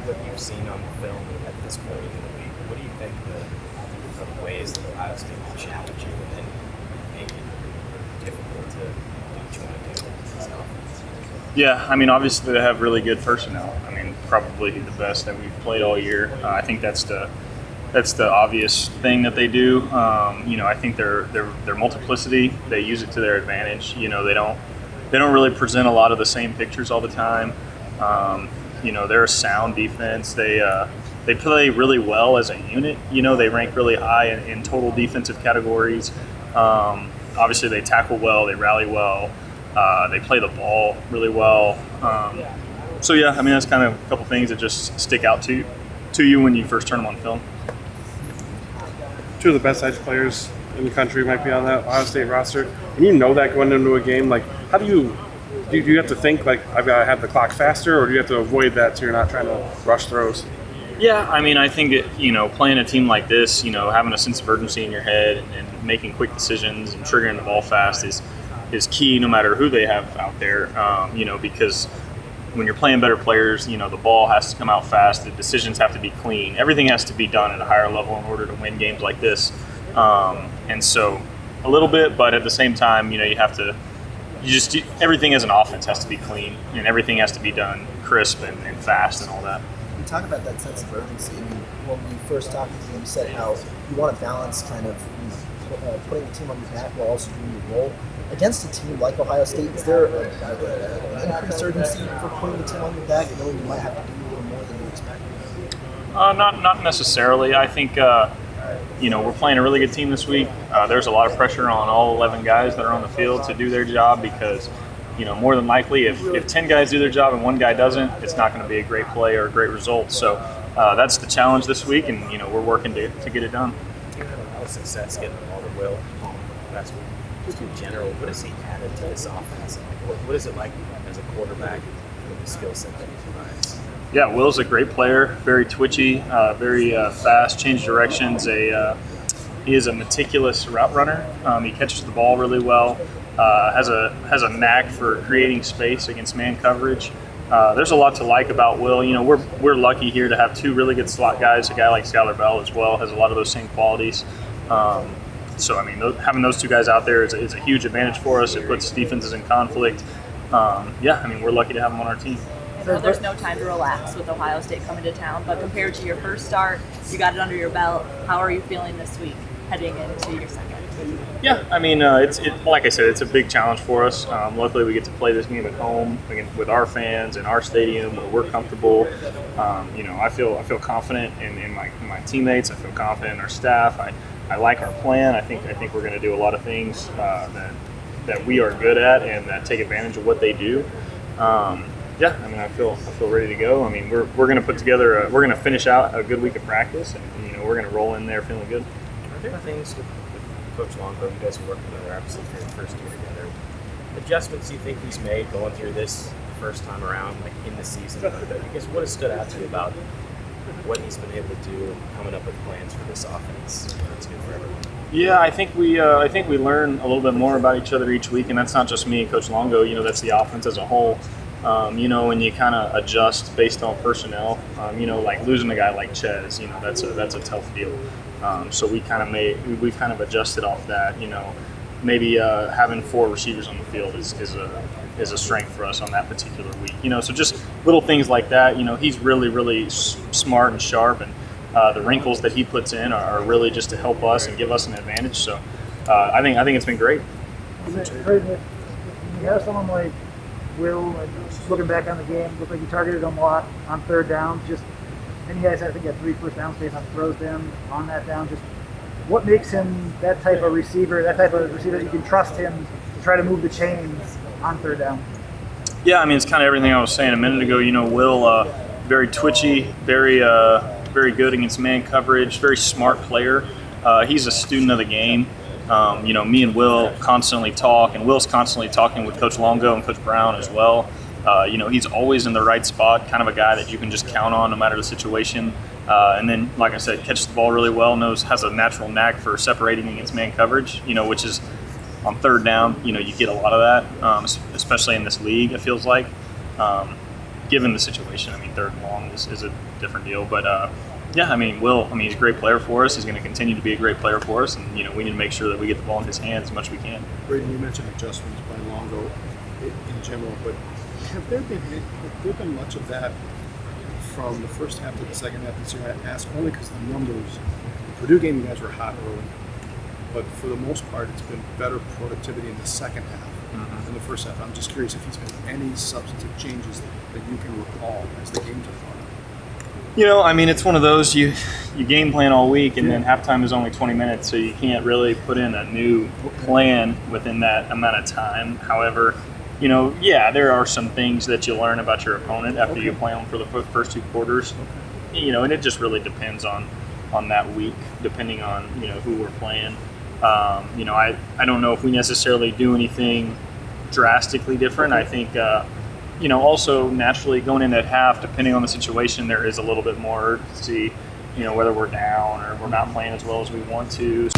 what you've seen on film at this point in the league, what do you think the ways that Ohio State will challenge you and make it difficult to do what you want to do with this offense? Yeah, I mean, obviously they have really good personnel. I mean, probably the best that we've played all year. I think that's the obvious thing that they do. I think their multiplicity, they use it to their advantage. They don't really present a lot of the same pictures all the time. They're a sound defense. They play really well as a unit. They rank really high in total defensive categories. Obviously, they tackle well. They rally well. They play the ball really well. That's kind of a couple things that just stick out to you when you first turn them on film. Two of the best edge players in the country might be on that Ohio State roster, and you know that going into a game. Like, how do you have to think like I've got to have the clock faster, or do you have to avoid that so you're not trying to rush throws? Yeah, I mean, I think playing a team like this, having a sense of urgency in your head and making quick decisions and triggering the ball fast is key, no matter who they have out there. Because when you're playing better players, the ball has to come out fast. The decisions have to be clean. Everything has to be done at a higher level in order to win games like this. And so a little bit, but at the same time, you have to everything as an offense has to be clean, and everything has to be done crisp and fast and all that. You talk about that sense of urgency. I mean, when we first talked to you, you said how you want to balance kind of putting the team on your back while also doing your role. Against a team like Ohio State, is there an increased urgency for putting the team on your back, knowing you might have to do a little more than you expect? Not necessarily. I think we're playing a really good team this week. There's a lot of pressure on all 11 guys that are on the field to do their job because, more than likely, if 10 guys do their job and one guy doesn't, it's not going to be a great play or a great result. So that's the challenge this week, and we're working to get it done. You had a lot of success getting the ball to Will last week. Just in general, what has he added to this offense? What is it like as a quarterback with the skill set that he provides? Yeah, Will's a great player, very twitchy, very fast, change directions. He is a meticulous route runner. He catches the ball really well, has a knack for creating space against man coverage. There's a lot to like about Will. We're lucky here to have two really good slot guys. A guy like Skylar Bell as well has a lot of those same qualities. Having those two guys out there is a huge advantage for us. It puts defenses in conflict. We're lucky to have them on our team. There's no time to relax with Ohio State coming to town, but compared to your first start, you got it under your belt. How are you feeling this week heading into your second? Yeah, I mean, it's like I said, it's a big challenge for us. Luckily, we get to play this game at home with our fans in our stadium where we're comfortable. I feel confident in my teammates. I feel confident in our staff. I like our plan. I think we're going to do a lot of things that we are good at and that take advantage of what they do. I feel ready to go. I mean, we're going to put together. We're going to finish out a good week of practice, and we're going to roll in there feeling good. Are there things with Coach Longo, you guys work together obviously for your first year together? Adjustments you think he's made going through this first time around, like in the season? I guess what has stood out to you about what he's been able to do, coming up with plans for this offense? That's good for everyone. Yeah, I think we learn a little bit more about each other each week, and that's not just me and Coach Longo. That's the offense as a whole. And you kind of adjust based on personnel. Like losing a guy like Ches, that's a tough deal. So we've kind of adjusted off that. Maybe having 4 receivers on the field is a strength for us on that particular week. So just little things like that. He's really, really smart and sharp, and the wrinkles that he puts in are really just to help us and give us an advantage. So I think it's been great. You have someone like Will, looking back on the game, looked like he targeted him a lot on third down. And you guys, I think, had 3 first downs based on throws to him on that down. Just what makes him that type of receiver that you can trust him to try to move the chains on third down? Yeah, I mean, it's kind of everything I was saying a minute ago. Will, very twitchy, very good against man coverage, very smart player. He's a student of the game. Me and Will constantly talk, and Will's constantly talking with Coach Longo and Coach Brown as well. He's always in the right spot, kind of a guy that you can just count on no matter the situation. And then, like I said, catches the ball really well, has a natural knack for separating against man coverage, which is on third down. You get a lot of that, especially in this league, it feels like. given the situation. I mean, 3rd and long is a different deal. But yeah, I mean, he's a great player for us. He's going to continue to be a great player for us, and we need to make sure that we get the ball in his hands as much as we can. Braedyn, you mentioned adjustments by Longo in general, but have there been much of that from the first half to the second half this year? I ask only because the numbers. The Purdue game, you guys were hot early, but for the most part, it's been better productivity in the second half than the first half. I'm just curious if there's been any substantive changes that you can recall as the game took on. I mean, it's one of those, you game plan all week, and then halftime is only 20 minutes, so you can't really put in a new plan within that amount of time. However, there are some things that you learn about your opponent after you play them for the first 2 quarters. And it just really depends on that week, depending on who we're playing. I don't know if we necessarily do anything drastically different. I think also naturally going in at half, depending on the situation, there is a little bit more urgency. Whether we're down or we're not playing as well as we want to.